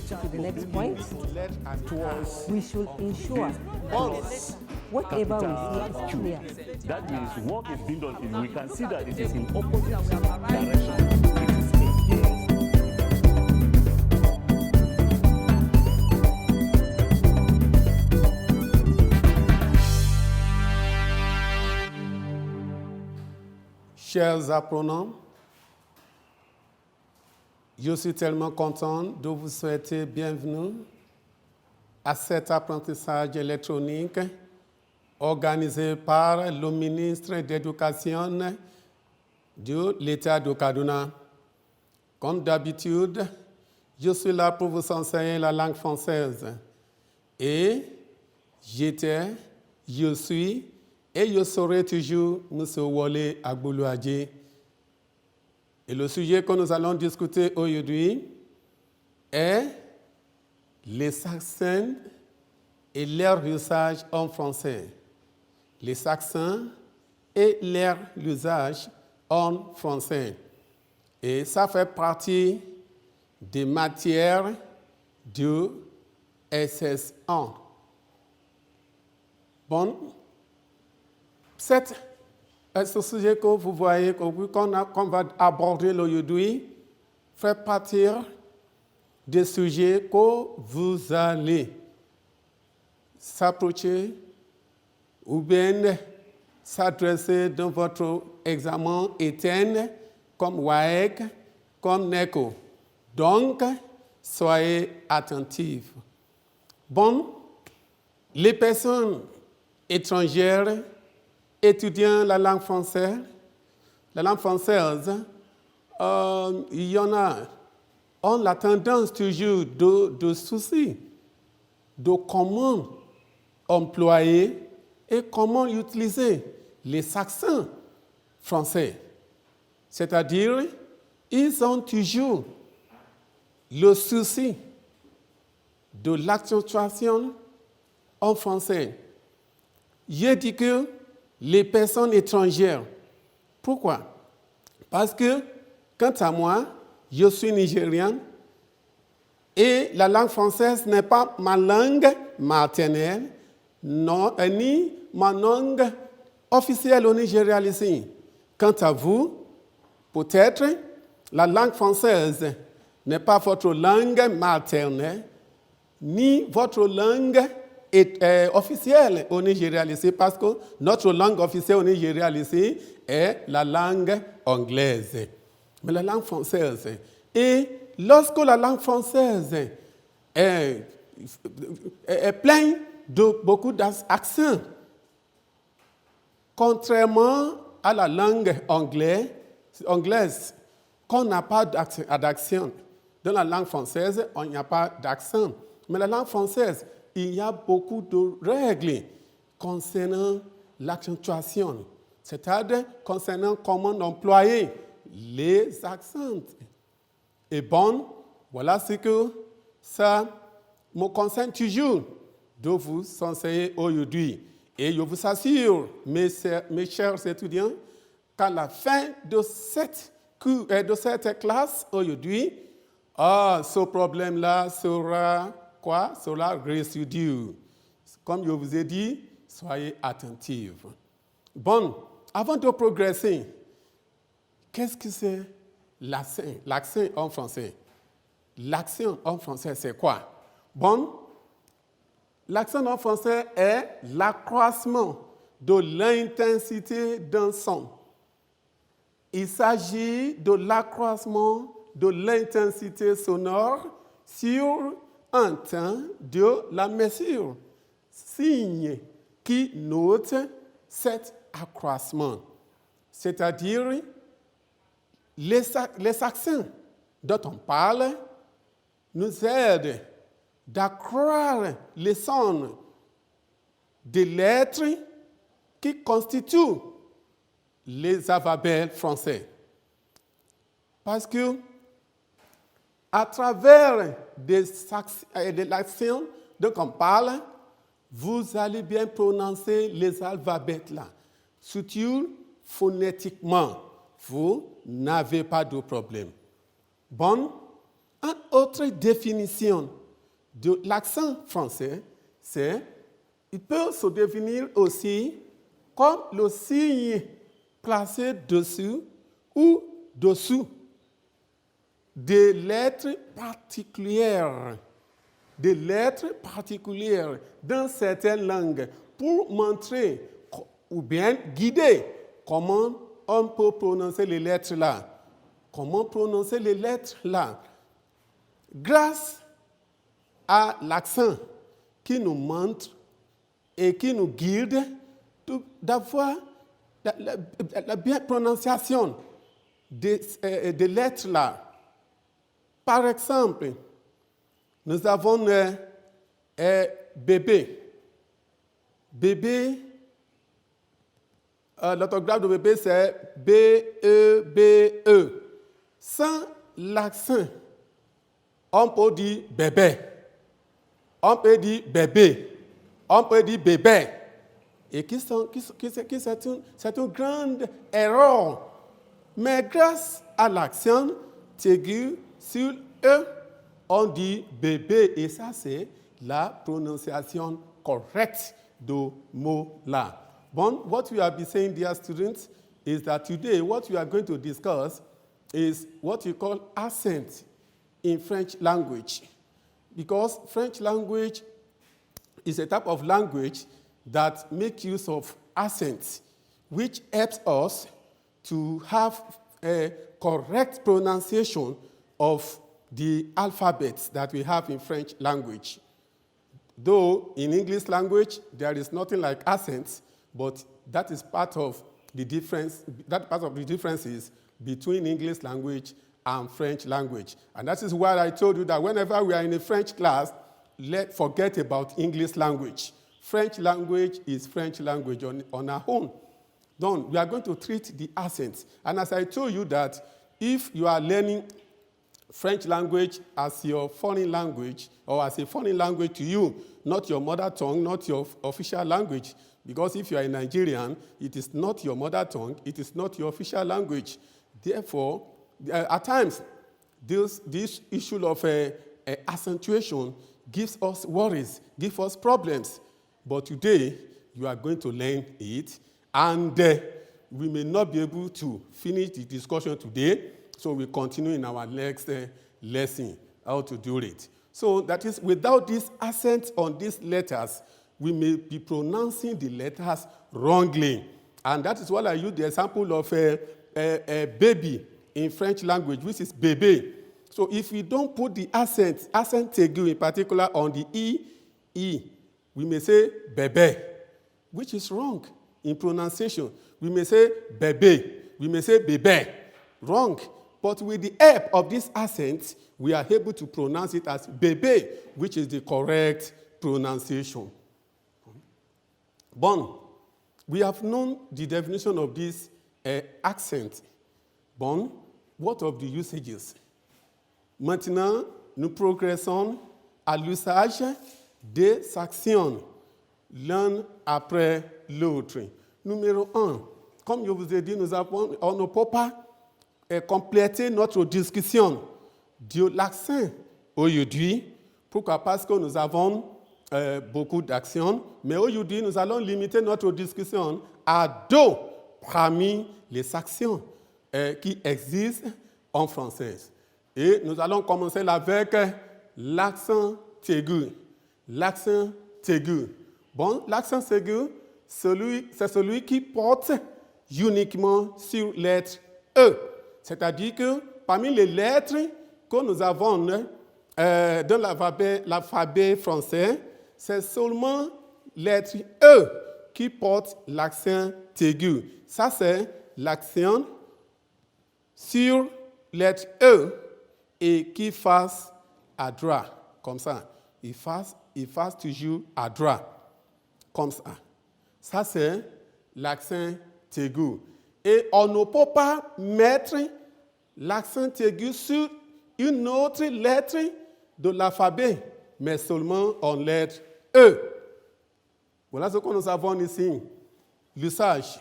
to the next point. We should ensure whatever we see is clear. That means work is being done. We can see that it is in opposite direction. Chers apprenants, je suis tellement content de vous souhaiter bienvenue à cet apprentissage électronique organisé par le ministre de l'Éducation de l'État de Kaduna. Comme d'habitude, je suis là pour vous enseigner la langue française. Et j'étais, je suis et je serai toujours M. Wole Agbolouadji. Et le sujet que nous allons discuter aujourd'hui est les accents et leur usage en français. Les accents et leur usage en français. Et ça fait partie des matières du SS1. Bon, ce sujet que vous voyez, qu'on va aborder aujourd'hui, fait partie des sujets que vous allez s'approcher ou bien s'adresser dans votre examen ETN, comme WAEC, comme NECO. Donc, soyez attentifs. Bon, les personnes étrangères étudiant la langue française, il y en a, ont la tendance toujours de souci de comment employer et comment utiliser les accents français. C'est-à-dire, ils ont toujours le souci de l'accentuation en français. Je dis que les personnes étrangères. Pourquoi? Parce que, quant à moi, je suis nigérien et la langue française n'est pas ma langue maternelle, non, ni ma langue officielle au Nigeria ici. Quant à vous, peut-être, la langue française n'est pas votre langue maternelle, ni votre langue officielle au Nigeria ici, parce que notre langue officielle au Nigeria ici est la langue anglaise. Mais la langue française. Et lorsque la langue française est pleine de beaucoup d'accents, contrairement à la langue anglaise, qu'on n'a pas d'accent. Dans la langue française, on n'y a pas d'accent. Mais la langue française, il y a beaucoup de règles concernant l'accentuation, c'est-à-dire concernant comment employer les accents. Et bon, voilà ce que ça me concerne toujours de vous enseigner aujourd'hui. Et je vous assure, mes chers étudiants, qu'à la fin de cette classe aujourd'hui, ce problème-là sera quoi? Sera résidu. Comme je vous ai dit, soyez attentifs. Bon, avant de progresser, qu'est-ce que c'est l'accent? L'accent en français. L'accent en français, c'est quoi? Bon, l'accent en français est l'accroissement de l'intensité d'un son. Il s'agit de l'accroissement de l'intensité sonore sur un temps de la mesure, signe qui note cet accroissement. C'est-à-dire, les accents dont on parle nous aident d'accroître les sons des lettres qui constituent les alphabets français. Parce que à travers des accents dont on parle, vous allez bien prononcer les alphabets là. Surtout phonétiquement, vous n'avez pas de problème. Bon, Une autre définition de l'accent français, c'est il peut se définir aussi comme le signe placé dessus ou dessous des lettres particulières dans certaines langues pour montrer ou bien guider comment on peut prononcer les lettres là. Comment prononcer les lettres là? Grâce à l'accent qui nous montre et qui nous guide d'avoir la bien prononciation des lettres là. Par exemple, nous avons bébé. Bébé, l'orthographe de bébé, c'est B-E-B-E. Sans l'accent, on peut dire bébé. On peut dire bébé. On peut dire bébé. Et c'est une grande erreur. Mais grâce à l'accent aigu sur E, on dit bébé. Et ça, c'est la prononciation correcte du mot là. But what we have been saying, dear students, is that today what we are going to discuss is what we call accent in French language. Because French language is a type of language that makes use of accents, which helps us to have a correct pronunciation of the alphabets that we have in French language. Though in English language, there is nothing like accents, but that is part of the difference, that part of the differences between English language and French language. And that is why I told you that whenever we are in a French class, let's forget about English language. French language is French language on our own. Then we are going to treat the accents. And as I told you that if you are learning French language as your foreign language, or as a foreign language to you, not your mother tongue, not your official language, because if you are a Nigerian, it is not your mother tongue, it is not your official language. Therefore, at times, this issue of accentuation gives us worries, gives us problems. But today, you are going to learn it, and we may not be able to finish the discussion today, so we'll continue in our next lesson, how to do it. So that is, without this accent on these letters, we may be pronouncing the letters wrongly. And that is why I use the example of a baby in French language, which is bébé. So if we don't put the accent aigu in particular on the E, we may say bébé, which is wrong in pronunciation. We may say bébé, we may say bébé, wrong. But with the help of this accent, we are able to pronounce it as bébé, which is the correct pronunciation. Bon, we have known the definition of this accent. Bon, what of the usages? Maintenant, nous progressons à l'usage des actions, l'un après l'autre. Numéro 1, comme je vous ai dit, on ne peut pas compléter notre discussion de l'accent aujourd'hui. Pourquoi? Parce que nous avons beaucoup d'actions, mais aujourd'hui, nous allons limiter notre discussion à 2 parmi les actions qui existent en français. Et nous allons commencer avec l'accent aigu. L'accent aigu. Bon, l'accent aigu, c'est celui qui porte uniquement sur lettre E. C'est-à-dire que parmi les lettres que nous avons dans l'alphabet français, c'est seulement lettre E qui porte l'accent aigu. Ça, c'est l'accent sur lettre E et qui fasse à droite, comme ça. Il fasse toujours à droite, comme ça. Ça, c'est l'accent aigu. Et on ne peut pas mettre l'accent aigu sur une autre lettre de l'alphabet, mais seulement en lettre E. Voilà ce que nous avons ici. L'usage.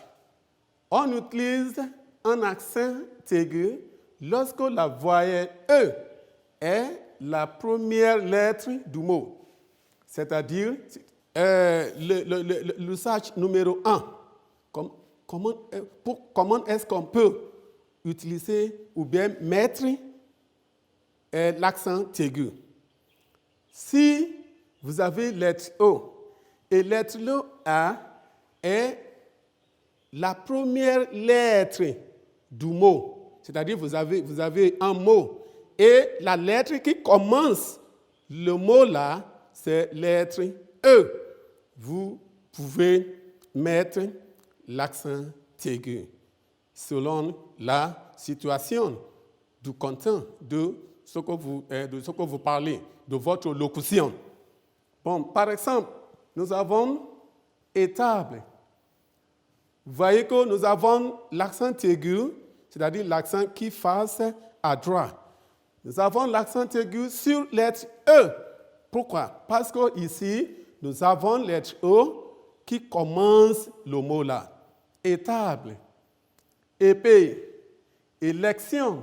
On utilise un accent aigu lorsque la voyelle E est la première lettre du mot. C'est-à-dire, l'usage numéro 1. Comment est-ce qu'on peut utiliser ou bien mettre l'accent aigu? Si vous avez lettre O, et lettre A est la première lettre du mot, c'est-à-dire vous avez un mot, et la lettre qui commence le mot là, c'est lettre E. Vous pouvez mettre l'accent aigu selon la situation du content de ce que vous parlez, de votre locution. Bon, par exemple, nous avons étable. Vous voyez que nous avons l'accent aigu, c'est-à-dire l'accent qui face à droite. Nous avons l'accent aigu sur lettre E. Pourquoi? Parce que ici, nous avons lettre E qui commence le mot là. Étable, épée, élection,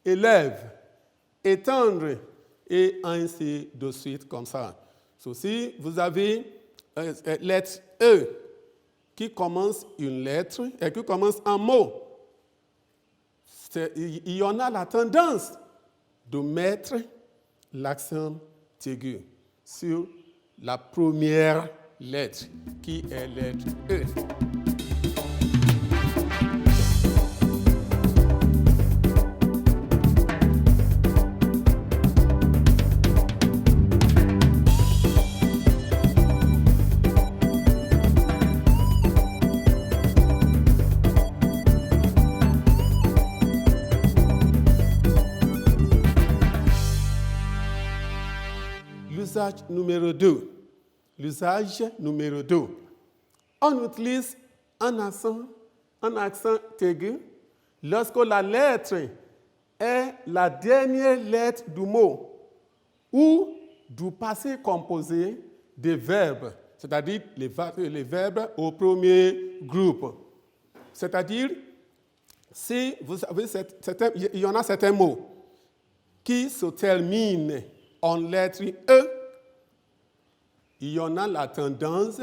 élève, étendre, et ainsi de suite comme ça. Si vous avez lettre E qui commence une lettre et qui commence un mot, il y en a la tendance de mettre l'accent aigu sur la première lettre, qui est lettre E. L'usage numéro 2. L'usage numéro 2. On utilise un accent aigu lorsque la lettre est la dernière lettre du mot ou du passé composé des verbes, c'est-à-dire les verbes au premier groupe. C'est-à-dire, si vous avez il y en a certains mots qui se terminent en lettre E, il y en a la tendance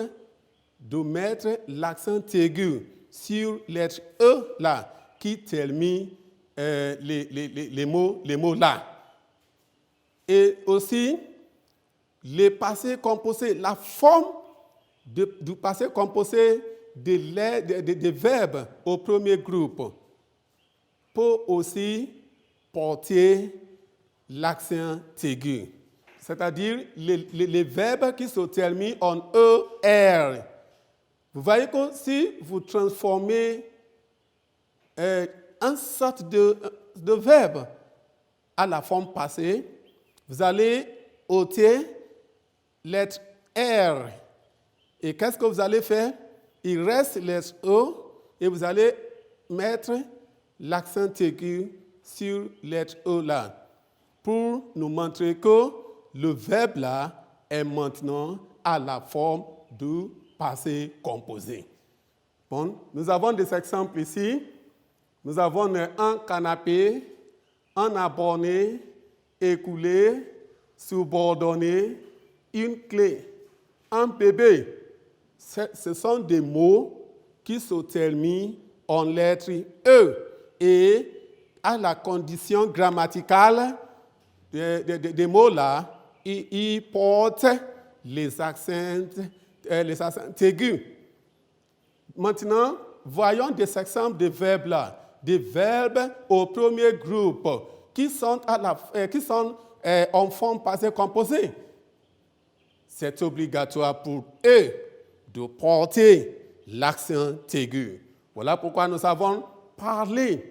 de mettre l'accent aigu sur lettre E là, qui termine les mots là. Et aussi, les passés composés, la forme du passé composé des verbes au premier groupe peut aussi porter l'accent aigu. C'est-à-dire les verbes qui se terminent en ER. Vous voyez que si vous transformez une sorte de verbe à la forme passée, vous allez ôter lettre R. Et qu'est-ce que vous allez faire? Il reste lettre E et vous allez mettre l'accent aigu sur lettre E là, pour nous montrer que le verbe là est maintenant à la forme du passé composé. Bon, nous avons des exemples ici. Nous avons un canapé, un abonné, écoulé, subordonné, une clé, un bébé. Ce sont des mots qui se terminent en lettre E et à la condition grammaticale des mots là, ils portent les accents aigus. Maintenant, voyons des exemples de verbes là, des verbes au premier groupe qui sont en forme passée composée. C'est obligatoire pour eux de porter l'accent aigu. Voilà pourquoi nous avons parlé.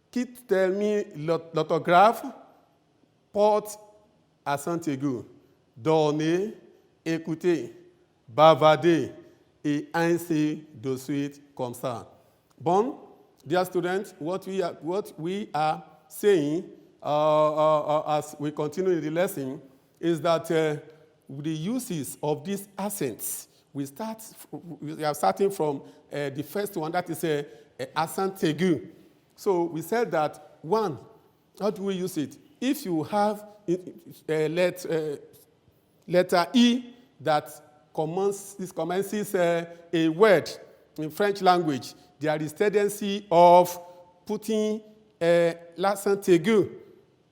Qui termine l'orthographe porte accent aigu. Donner, écouter, bavarder, et ainsi de suite comme ça. Bon, dear students, what we are saying as we continue in the lesson is that with the uses of these accents, we are starting from the first one, that is accent aigu. So we said that one. How do we use it? If you have letter E that commences a word in French language, there is tendency of putting l'accent aigu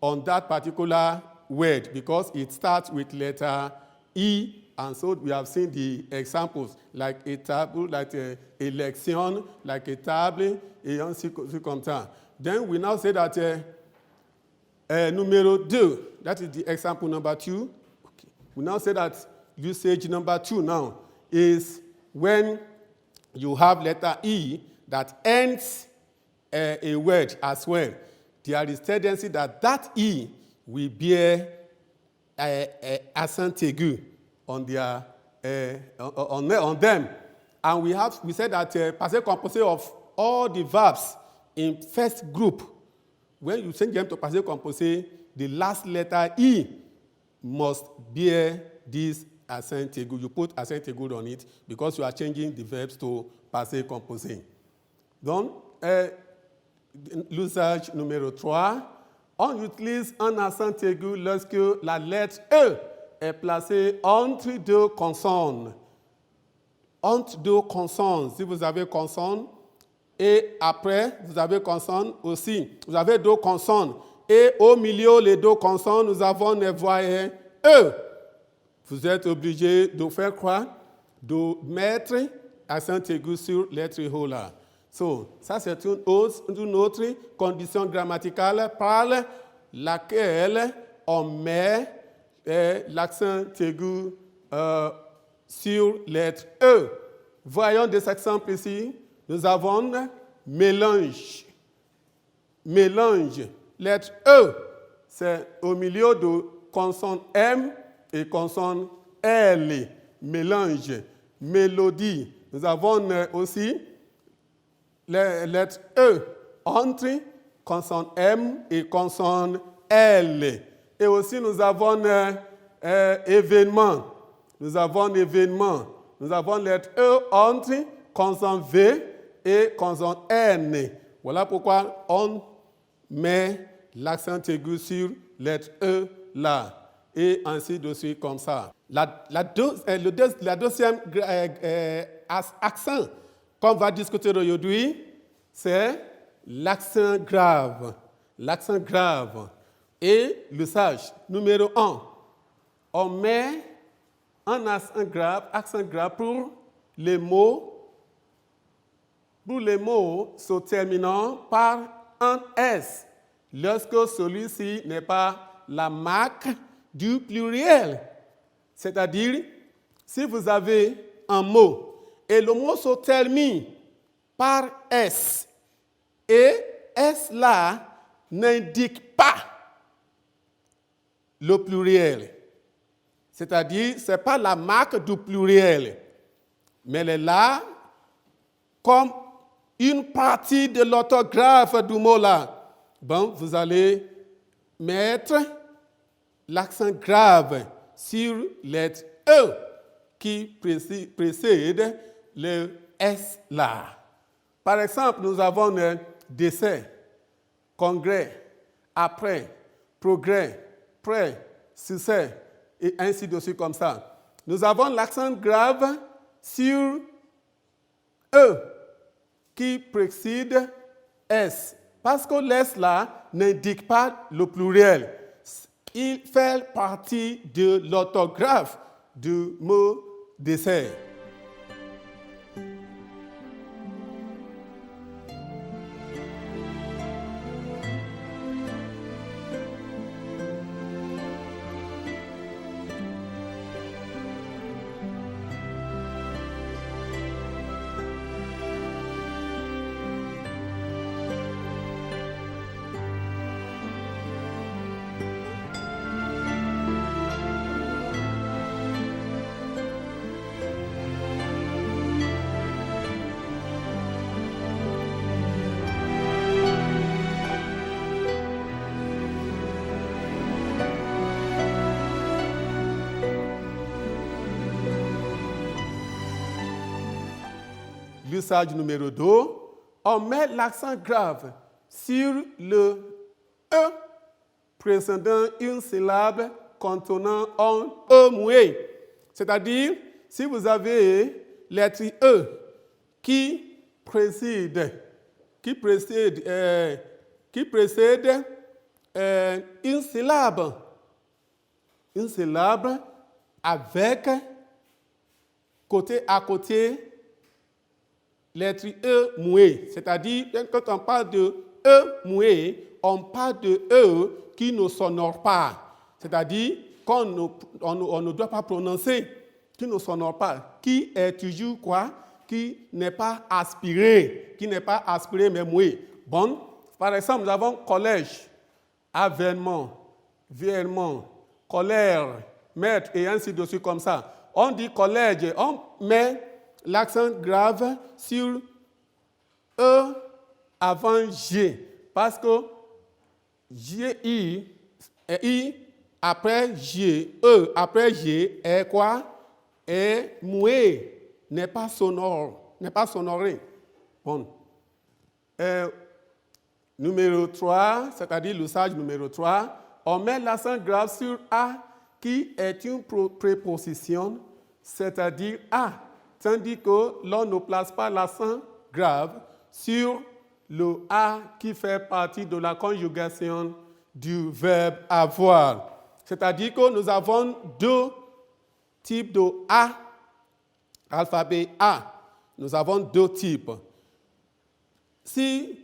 on that particular word because it starts with letter E, and so we have seen the examples like a table, like a élection, like a table, et ainsi comme ça. Then we now say that numéro 2, that is the example number 2. Okay. We now say that usage number 2 now is when you have letter E that ends a word as well. There is tendency that that E will bear accent aigu on their on them, and we said that passé composé of all the verbs in first group. When you change them to passé composé, the last letter E must bear this accent aigu. You put accent aigu on it because you are changing the verbs to passé composé. Donc, l'usage numéro 3, on utilise un accent aigu lorsque la lettre E est placée entre deux consonnes. Entre deux consonnes, si vous avez consonne, et après, vous avez consonne aussi. Vous avez deux consonnes. Et au milieu, les deux consonnes, nous avons les voyelles E. Vous êtes obligé de faire quoi? De mettre accent aigu sur lettre E là. So, ça, c'est une autre condition grammaticale par laquelle on met l'accent aigu sur lettre E. Voyons des exemples ici. Nous avons mélange. Mélange. Lettre E, c'est au milieu de consonne M et consonne L. Mélange. Mélodie. Nous avons aussi les lettres E entre consonne M et consonne L. Et aussi nous avons événement. Nous avons événement. Nous avons lettre E entre consonne V et consonne N. Voilà pourquoi on met l'accent aigu sur lettre E là. Et ainsi de suite comme ça. La deuxième accent qu'on va discuter aujourd'hui, c'est l'accent grave. L'accent grave. Et l'usage numéro 1. On met un accent grave pour les mots se terminant par un S, lorsque celui-ci n'est pas la marque du pluriel. C'est-à-dire, si vous avez un mot et le mot se termine par S, et S là n'indique pas le pluriel. C'est-à-dire, ce n'est pas la marque du pluriel, mais elle est là comme une partie de l'orthographe du mot là. Bon, vous allez mettre l'accent grave sur lettre E qui précède le S là. Par exemple, nous avons décès, congrès, après, progrès, prêt, succès, et ainsi de suite comme ça. Nous avons l'accent grave sur E qui précède S. Parce que l'S là n'indique pas le pluriel. Il fait partie de l'orthographe du mot décès. L'usage numéro 2, on met l'accent grave sur le E précédant une syllabe contenant un E muet. C'est-à-dire, si vous avez lettre E qui précède une syllabe avec côté à côté lettre E muet. C'est-à-dire, quand on parle de E muet, on parle de E qui ne sonore pas. C'est-à-dire qu'on ne doit pas prononcer, qui ne sonore pas, qui est toujours quoi? Qui n'est pas aspiré, mais muet. Bon, par exemple, nous avons collège, avènement, vierement, colère, maître, et ainsi de suite comme ça. On dit collège, on met l'accent grave sur E avant G, parce que I après G, E après G est quoi? Est muet, n'est pas sonore, n'est pas sonoré. Bon. Numéro 3, c'est-à-dire l'usage numéro 3, on met l'accent grave sur A qui est une préposition, c'est-à-dire A, tandis que l'on ne place pas l'accent grave sur le A qui fait partie de la conjugation du verbe avoir. C'est-à-dire que nous avons deux types de A, alphabet A. Nous avons deux types. Si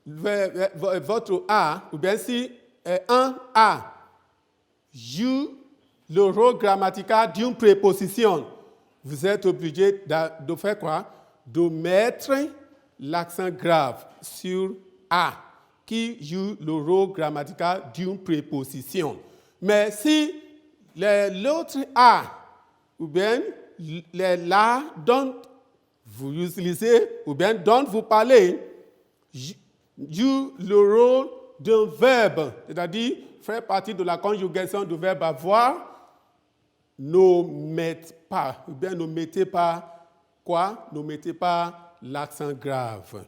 votre A, ou bien si un A joue le rôle grammatical d'une préposition, vous êtes obligé de faire quoi? De mettre l'accent grave sur A, qui joue le rôle grammatical d'une préposition. Mais si l'autre A, ou bien les là dont vous utilisez, ou bien dont vous parlez, joue le rôle d'un verbe, c'est-à-dire faire partie de la conjugation du verbe avoir, ne mettez pas quoi? Ne mettez pas l'accent grave.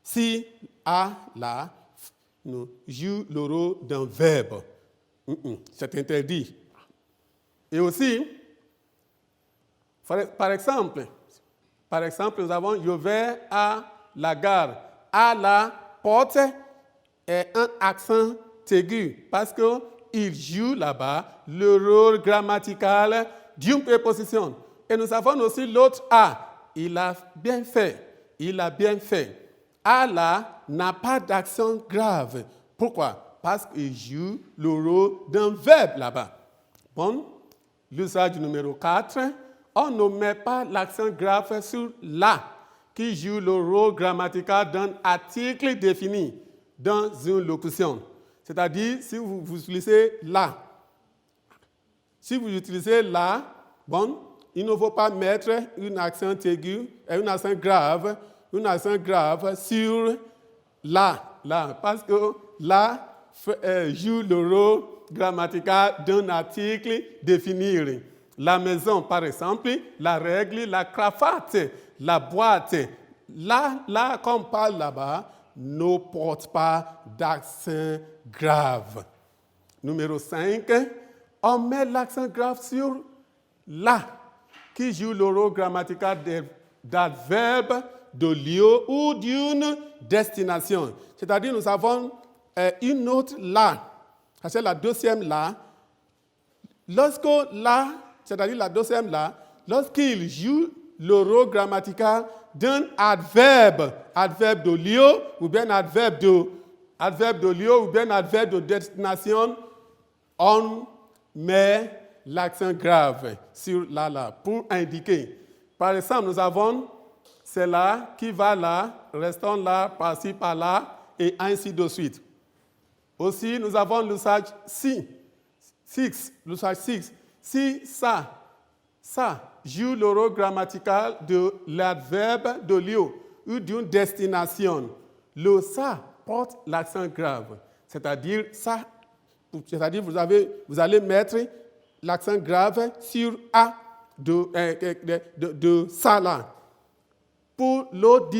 Si A, là, joue le rôle d'un verbe, c'est interdit. Et aussi, par exemple, nous avons « Je vais à la gare ». À la porte est un accent aigu parce qu'il joue là-bas le rôle grammatical d'une préposition. Et nous avons aussi l'autre A. Il a bien fait. A là n'a pas d'accent grave. Pourquoi? Parce qu'il joue le rôle d'un verbe là-bas. Bon, l'usage numéro 4, on ne met pas l'accent grave sur la, qui joue le rôle grammatical d'un article défini dans une locution. C'est-à-dire, si vous utilisez la, bon, il ne faut pas mettre un accent aigu et un accent grave sur la, parce que la joue le rôle grammatical d'un article défini. La maison, par exemple, la règle, la cravate, la boîte. Là, comme on parle là-bas, ne porte pas d'accent grave. Numéro 5, on met l'accent grave sur la, qui joue le rôle grammatical d'adverbe, de lieu ou d'une destination. C'est-à-dire, nous avons une autre la, c'est la deuxième la. Lorsque la, c'est-à-dire la deuxième la, lorsqu'il joue le rôle grammatical d'un adverbe de lieu ou bien adverbe de destination, on met l'accent grave sur la pour indiquer. Par exemple, nous avons c'est là qui va là, restons là, par-ci, par-là, et ainsi de suite. Aussi, nous avons l'usage si. L'usage 6. Si ça joue le rôle grammatical de l'adverbe de lieu ou d'une destination. Le ça porte l'accent grave. C'est-à-dire vous allez mettre l'accent grave sur A de ça là. Pour le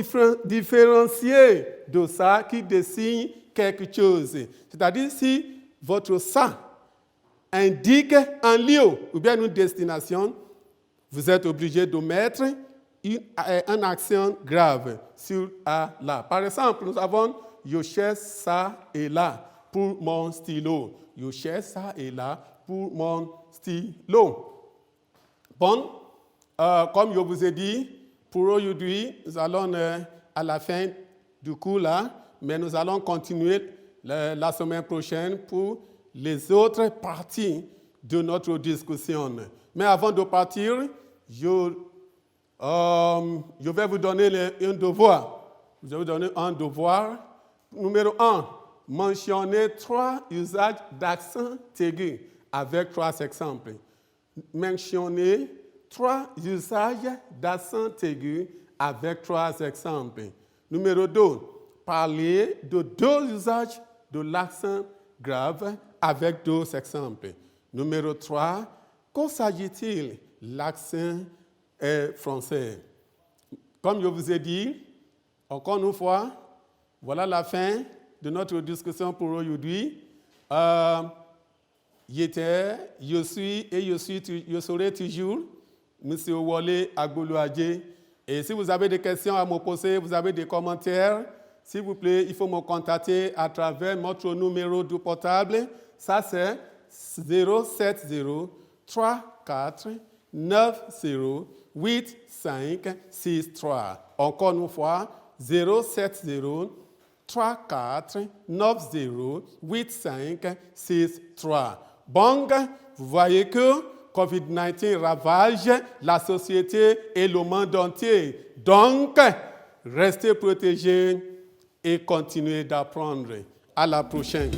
différencier de ça qui désigne quelque chose. C'est-à-dire si votre ça indique un lieu ou bien une destination, vous êtes obligé de mettre un accent grave sur A là. Par exemple, nous avons je cherche ça et là pour mon stylo. Je cherche ça et là pour mon stylo. Bon, comme je vous ai dit, pour aujourd'hui, nous allons à la fin du cours là, mais nous allons continuer la semaine prochaine pour les autres parties de notre discussion. Mais avant de partir, je vais vous donner un devoir. Je vais vous donner un devoir. Numéro 1, mentionnez 3 usages d'accent aigu avec 3 exemples. Mentionnez 3 usages d'accent aigu avec 3 exemples. Numéro 2, parlez de 2 usages de l'accent grave avec 2 exemples. Numéro 3, que s'agit-il l'accent français? Comme je vous ai dit, encore une fois, voilà la fin de notre discussion pour aujourd'hui. Je suis et je serai toujours M. Wole Agboluadje. Et si vous avez des questions à me poser, vous avez des commentaires, s'il vous plaît, il faut me contacter à travers notre numéro de portable. Ça, c'est 070 34 90 8563. Encore une fois, 070 34 90 8563. Bon, vous voyez que COVID-19 ravage la société et le monde entier. Donc, restez protégés et continuez d'apprendre. À la prochaine.